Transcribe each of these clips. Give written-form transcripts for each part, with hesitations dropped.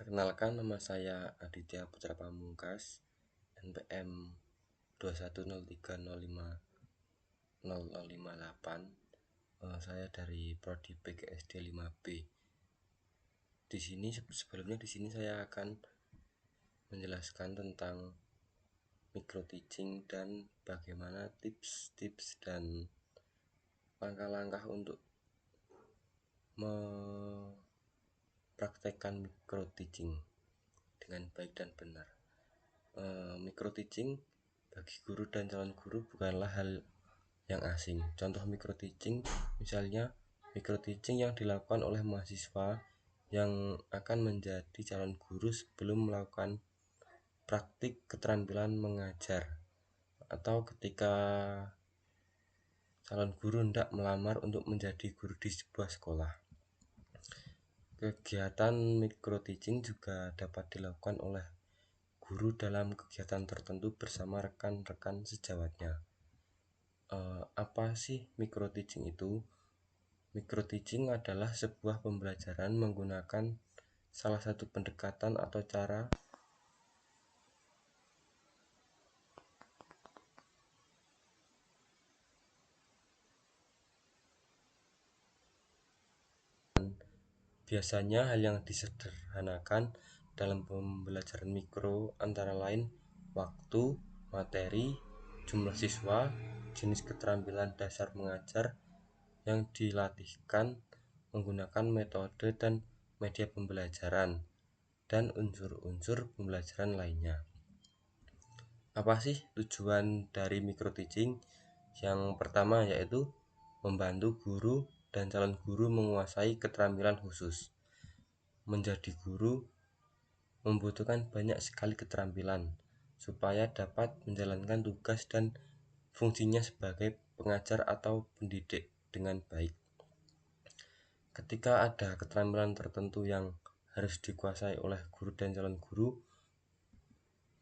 Perkenalkan, nama saya Aditya Putra Pamungkas, NPM 210305058. Saya dari Prodi PGSD 5B. Sebelumnya saya akan menjelaskan tentang micro teaching dan bagaimana tips-tips dan langkah-langkah untuk mempraktekkan micro teaching dengan baik dan benar. Micro teaching bagi guru dan calon guru bukanlah hal yang asing. Contoh micro teaching, misalnya micro teaching yang dilakukan oleh mahasiswa yang akan menjadi calon guru sebelum melakukan praktik keterampilan mengajar, atau ketika calon guru hendak melamar untuk menjadi guru di sebuah sekolah. Kegiatan micro teaching juga dapat dilakukan oleh guru dalam kegiatan tertentu bersama rekan-rekan sejawatnya. Apa sih micro teaching itu? Micro teaching adalah sebuah pembelajaran menggunakan salah satu pendekatan atau cara biasanya hal yang disederhanakan dalam pembelajaran mikro antara lain waktu, materi, jumlah siswa, jenis keterampilan dasar mengajar yang dilatihkan menggunakan metode dan media pembelajaran, dan unsur-unsur pembelajaran lainnya. Apa sih tujuan dari micro teaching? Yang pertama yaitu membantu guru dan calon guru menguasai keterampilan khusus. Menjadi guru membutuhkan banyak sekali keterampilan supaya dapat menjalankan tugas dan fungsinya sebagai pengajar atau pendidik dengan baik. Ketika ada keterampilan tertentu yang harus dikuasai oleh guru dan calon guru,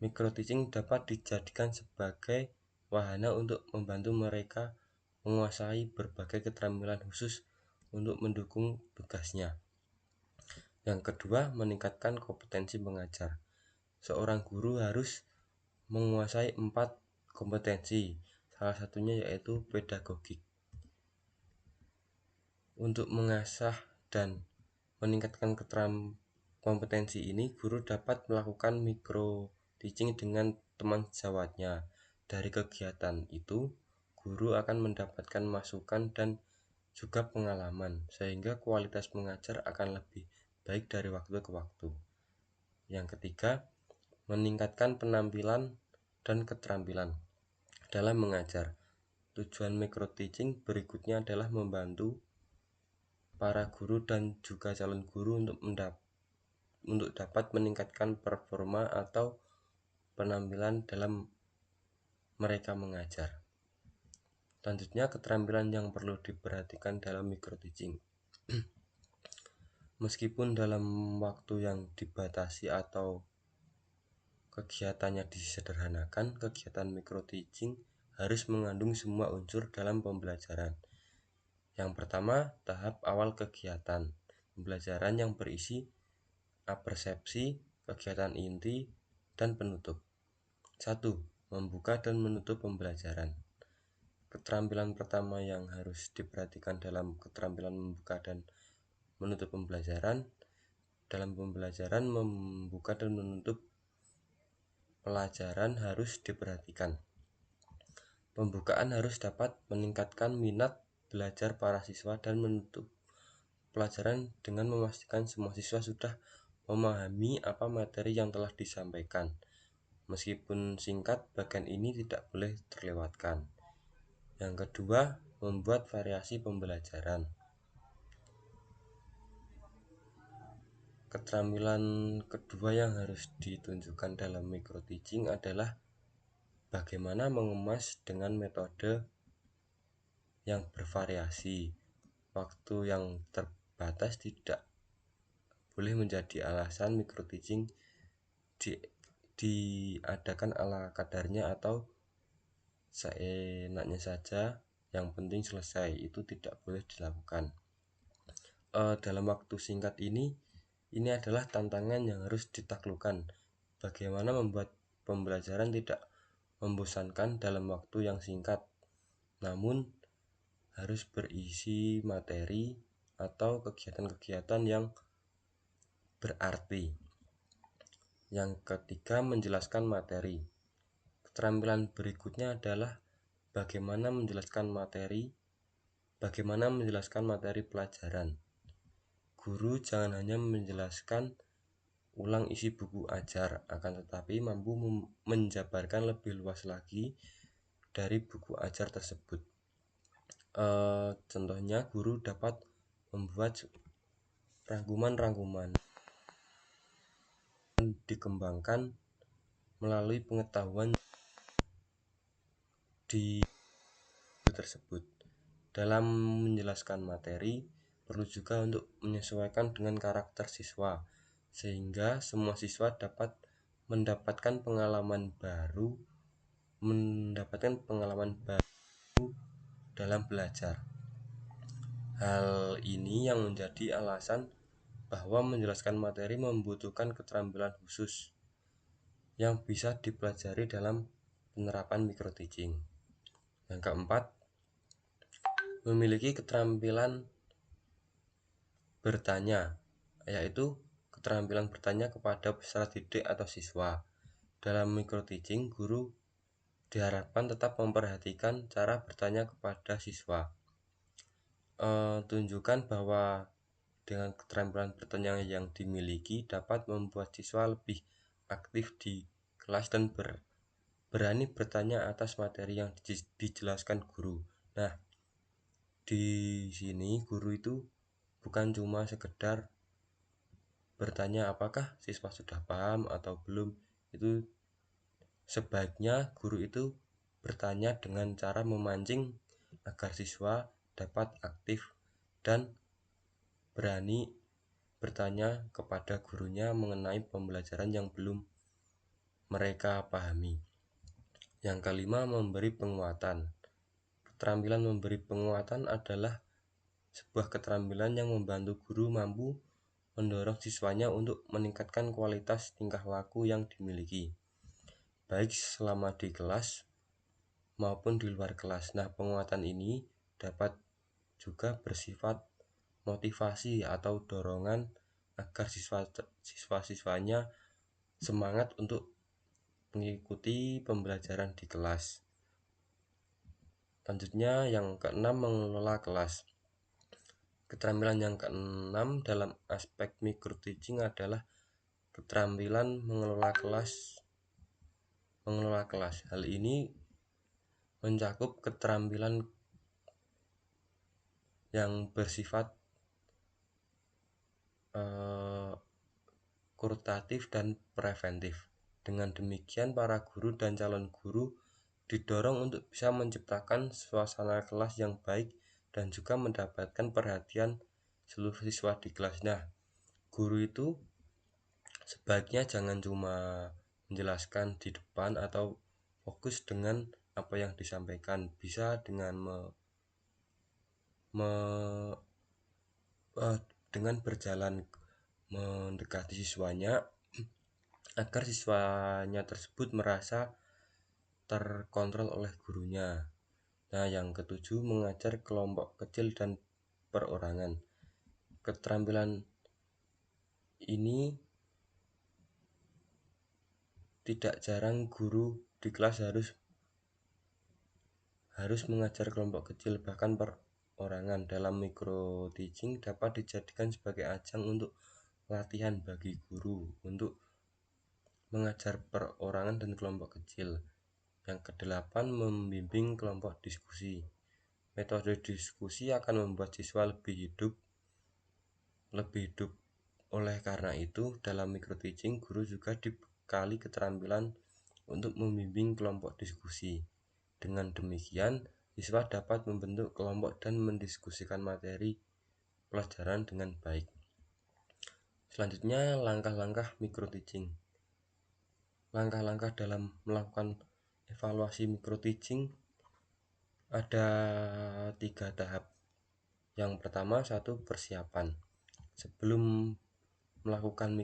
micro teaching dapat dijadikan sebagai wahana untuk membantu mereka menguasai berbagai keterampilan khusus untuk mendukung tugasnya. Yang kedua, meningkatkan kompetensi mengajar. Seorang guru harus menguasai 4 kompetensi, salah satunya yaitu pedagogik. Untuk mengasah dan meningkatkan kompetensi ini, guru dapat melakukan micro teaching dengan teman sejawatnya. Dari kegiatan itu, guru akan mendapatkan masukan dan juga pengalaman, sehingga kualitas mengajar akan lebih baik dari waktu ke waktu. Yang ketiga, meningkatkan penampilan dan keterampilan dalam mengajar. Tujuan micro teaching berikutnya adalah membantu para guru dan juga calon guru untuk dapat meningkatkan performa atau penampilan dalam mereka mengajar. Selanjutnya, keterampilan yang perlu diperhatikan dalam micro teaching. Meskipun dalam waktu yang dibatasi atau kegiatannya disederhanakan, kegiatan micro teaching harus mengandung semua unsur dalam pembelajaran. Yang pertama, tahap awal kegiatan. Pembelajaran yang berisi apersepsi, kegiatan inti, dan penutup. 1. Membuka dan menutup pembelajaran. Keterampilan pertama yang harus diperhatikan dalam keterampilan membuka dan menutup pembelajaran. Dalam pembelajaran membuka dan menutup pelajaran harus diperhatikan. Pembukaan harus dapat meningkatkan minat belajar para siswa dan menutup pelajaran dengan memastikan semua siswa sudah memahami apa materi yang telah disampaikan. Meskipun singkat, bagian ini tidak boleh terlewatkan. Yang kedua, membuat variasi pembelajaran. Keterampilan kedua yang harus ditunjukkan dalam micro teaching adalah bagaimana mengemas dengan metode yang bervariasi. Waktu yang terbatas tidak boleh menjadi alasan micro teaching diadakan ala kadarnya atau seenaknya saja, yang penting selesai. Itu tidak boleh dilakukan. Dalam waktu singkat ini, Ini adalah tantangan yang harus ditaklukkan. Bagaimana membuat pembelajaran tidak membosankan dalam waktu yang singkat, namun harus berisi materi atau kegiatan-kegiatan yang berarti. Yang ketiga, menjelaskan materi. Keterampilan berikutnya adalah bagaimana menjelaskan materi pelajaran. Guru jangan hanya menjelaskan ulang isi buku ajar, akan tetapi mampu menjabarkan lebih luas lagi dari buku ajar tersebut. Contohnya, guru dapat membuat rangkuman-rangkuman dikembangkan melalui pengetahuan di tersebut. Dalam menjelaskan materi, perlu juga untuk menyesuaikan dengan karakter siswa, sehingga semua siswa dapat mendapatkan pengalaman baru dalam belajar. Hal ini yang menjadi alasan bahwa menjelaskan materi membutuhkan keterampilan khusus yang bisa dipelajari dalam penerapan microteaching. Yang keempat, memiliki keterampilan bertanya, yaitu keterampilan bertanya kepada peserta didik atau siswa. Dalam microteaching, guru diharapkan tetap memperhatikan cara bertanya kepada siswa. Tunjukkan bahwa dengan keterampilan bertanya yang dimiliki dapat membuat siswa lebih aktif di kelas dan berani bertanya atas materi yang dijelaskan guru. Nah, di sini guru itu bukan cuma sekedar bertanya apakah siswa sudah paham atau belum. Itu sebaiknya guru itu bertanya dengan cara memancing agar siswa dapat aktif dan berani bertanya kepada gurunya mengenai pembelajaran yang belum mereka pahami. Yang kelima, memberi penguatan. Keterampilan memberi penguatan adalah sebuah keterampilan yang membantu guru mampu mendorong siswanya untuk meningkatkan kualitas tingkah laku yang dimiliki, baik selama di kelas maupun di luar kelas. Nah, penguatan ini dapat juga bersifat motivasi atau dorongan agar siswa-siswanya semangat untuk mengikuti pembelajaran di kelas. Selanjutnya, yang keenam, mengelola kelas. Keterampilan yang keenam dalam aspek microteaching adalah keterampilan mengelola kelas. Hal ini mencakup keterampilan yang bersifat kurtatif dan preventif. Dengan demikian, para guru dan calon guru didorong untuk bisa menciptakan suasana kelas yang baik dan juga mendapatkan perhatian seluruh siswa di kelas. Nah, guru itu sebaiknya jangan cuma menjelaskan di depan atau fokus dengan apa yang disampaikan, bisa dengan dengan berjalan mendekati siswanya agar siswanya tersebut merasa terkontrol oleh gurunya. Nah, yang ketujuh, mengajar kelompok kecil dan perorangan. Keterampilan ini tidak jarang guru di kelas harus mengajar kelompok kecil, bahkan perorangan. Dalam microteaching dapat dijadikan sebagai ajang untuk latihan bagi guru untuk mengajar perorangan dan kelompok kecil. Yang kedelapan, membimbing kelompok diskusi. Metode diskusi akan membuat siswa lebih hidup. Oleh karena itu, dalam microteaching, guru juga dibekali keterampilan untuk membimbing kelompok diskusi. Dengan demikian, siswa dapat membentuk kelompok dan mendiskusikan materi pelajaran dengan baik. Selanjutnya, langkah-langkah microteaching. Langkah-langkah dalam melakukan evaluasi microteaching ada 3 tahap. Yang pertama, 1, persiapan. Sebelum melakukan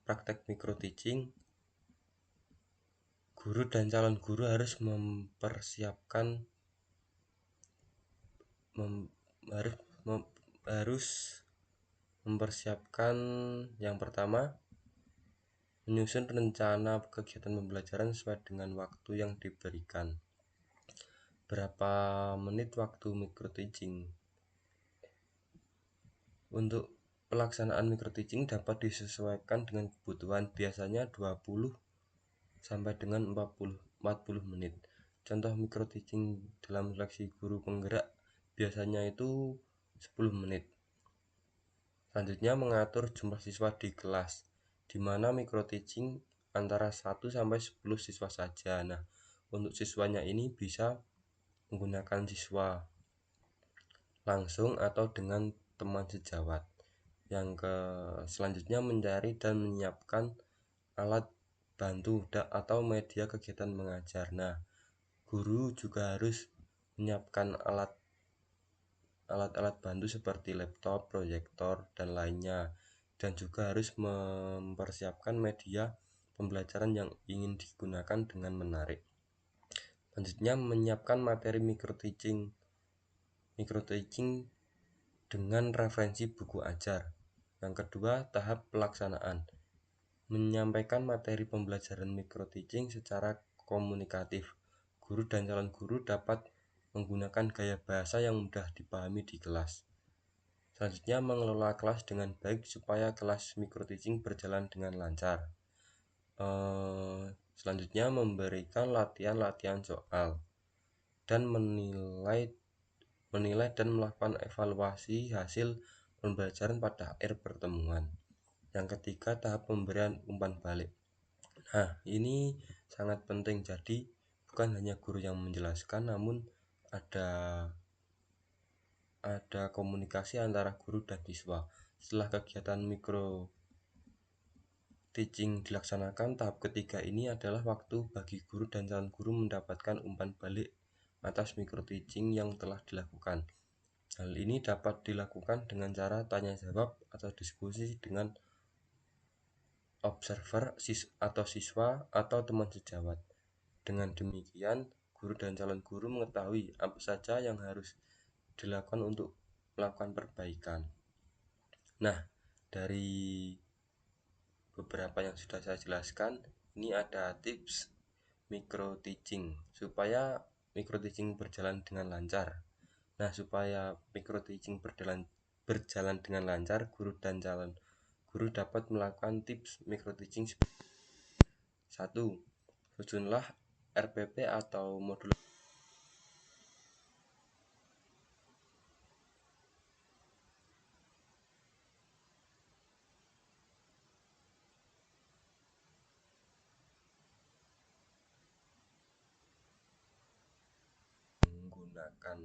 praktek micro teaching, guru dan calon guru harus mempersiapkan harus harus mempersiapkan yang pertama, menyusun rencana kegiatan pembelajaran sesuai dengan waktu yang diberikan. Berapa menit waktu micro teaching? Untuk pelaksanaan micro teaching dapat disesuaikan dengan kebutuhan, biasanya 20 sampai dengan 40 menit. Contoh micro teaching dalam seleksi guru penggerak biasanya itu 10 menit. Selanjutnya, mengatur jumlah siswa di kelas, di mana micro teaching antara 1 sampai 10 siswa saja. Nah, untuk siswanya ini bisa menggunakan siswa langsung atau dengan teman sejawat. Selanjutnya, mencari dan menyiapkan alat bantu atau media kegiatan mengajar. Nah, guru juga harus menyiapkan alat-alat bantu seperti laptop, proyektor, dan lainnya, dan juga harus mempersiapkan media pembelajaran yang ingin digunakan dengan menarik. Selanjutnya, menyiapkan materi micro teaching dengan referensi buku ajar. Yang kedua, tahap pelaksanaan, menyampaikan materi pembelajaran micro teaching secara komunikatif. Guru dan calon guru dapat menggunakan gaya bahasa yang mudah dipahami di kelas. Selanjutnya, mengelola kelas dengan baik supaya kelas micro teaching berjalan dengan lancar. Selanjutnya, memberikan latihan-latihan soal dan menilai dan melakukan evaluasi hasil pembelajaran pada akhir pertemuan. Yang ketiga, tahap pemberian umpan balik. Nah, ini sangat penting. Jadi bukan hanya guru yang menjelaskan, namun ada komunikasi antara guru dan siswa. Setelah kegiatan micro teaching dilaksanakan, tahap ketiga ini adalah waktu bagi guru dan calon guru mendapatkan umpan balik atas micro teaching yang telah dilakukan. Hal ini dapat dilakukan dengan cara tanya jawab atau diskusi dengan observer atau siswa atau teman sejawat. Dengan demikian, guru dan calon guru mengetahui apa saja yang harus dilakukan untuk melakukan perbaikan. Nah, dari beberapa yang sudah saya jelaskan, ini ada tips micro teaching supaya micro teaching berjalan dengan lancar. Nah, supaya micro teaching berjalan dengan lancar, guru dan calon guru dapat melakukan tips micro teaching. 1. Susunlah RPP atau modul menggunakan.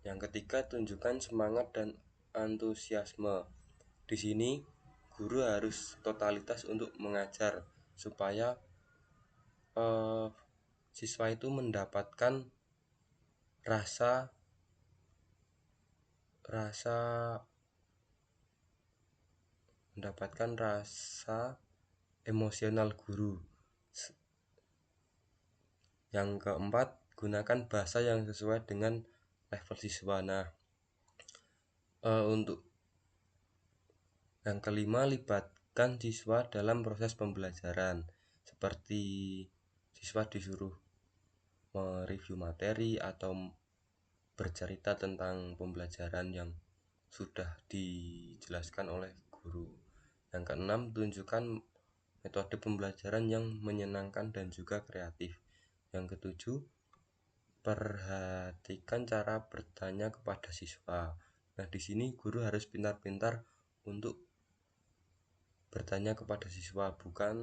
Yang ketiga, tunjukkan semangat dan antusiasme. Di sini guru harus totalitas untuk mengajar supaya siswa itu mendapatkan rasa emosional guru. Yang keempat, gunakan bahasa yang sesuai dengan level siswa. Nah, untuk yang kelima, libatkan siswa dalam proses pembelajaran, seperti siswa disuruh mereview materi atau bercerita tentang pembelajaran yang sudah dijelaskan oleh guru. Yang keenam, tunjukkan metode pembelajaran yang menyenangkan dan juga kreatif. Yang ketujuh, perhatikan cara bertanya kepada siswa. Nah, di sini guru harus pintar-pintar untuk bertanya kepada siswa, bukan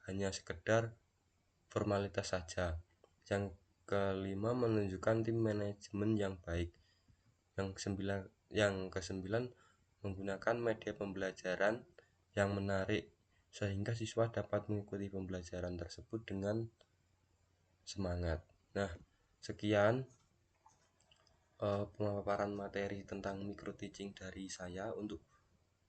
hanya sekedar formalitas saja. Yang kelima, menunjukkan tim manajemen yang baik. Yang kesembilan, menggunakan media pembelajaran yang menarik sehingga siswa dapat mengikuti pembelajaran tersebut dengan semangat. Nah, sekian pemaparan materi tentang micro teaching dari saya. Untuk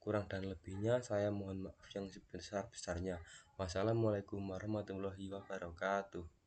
kurang dan lebihnya saya mohon maaf yang sebesar-besarnya. Wassalamualaikum warahmatullahi wabarakatuh.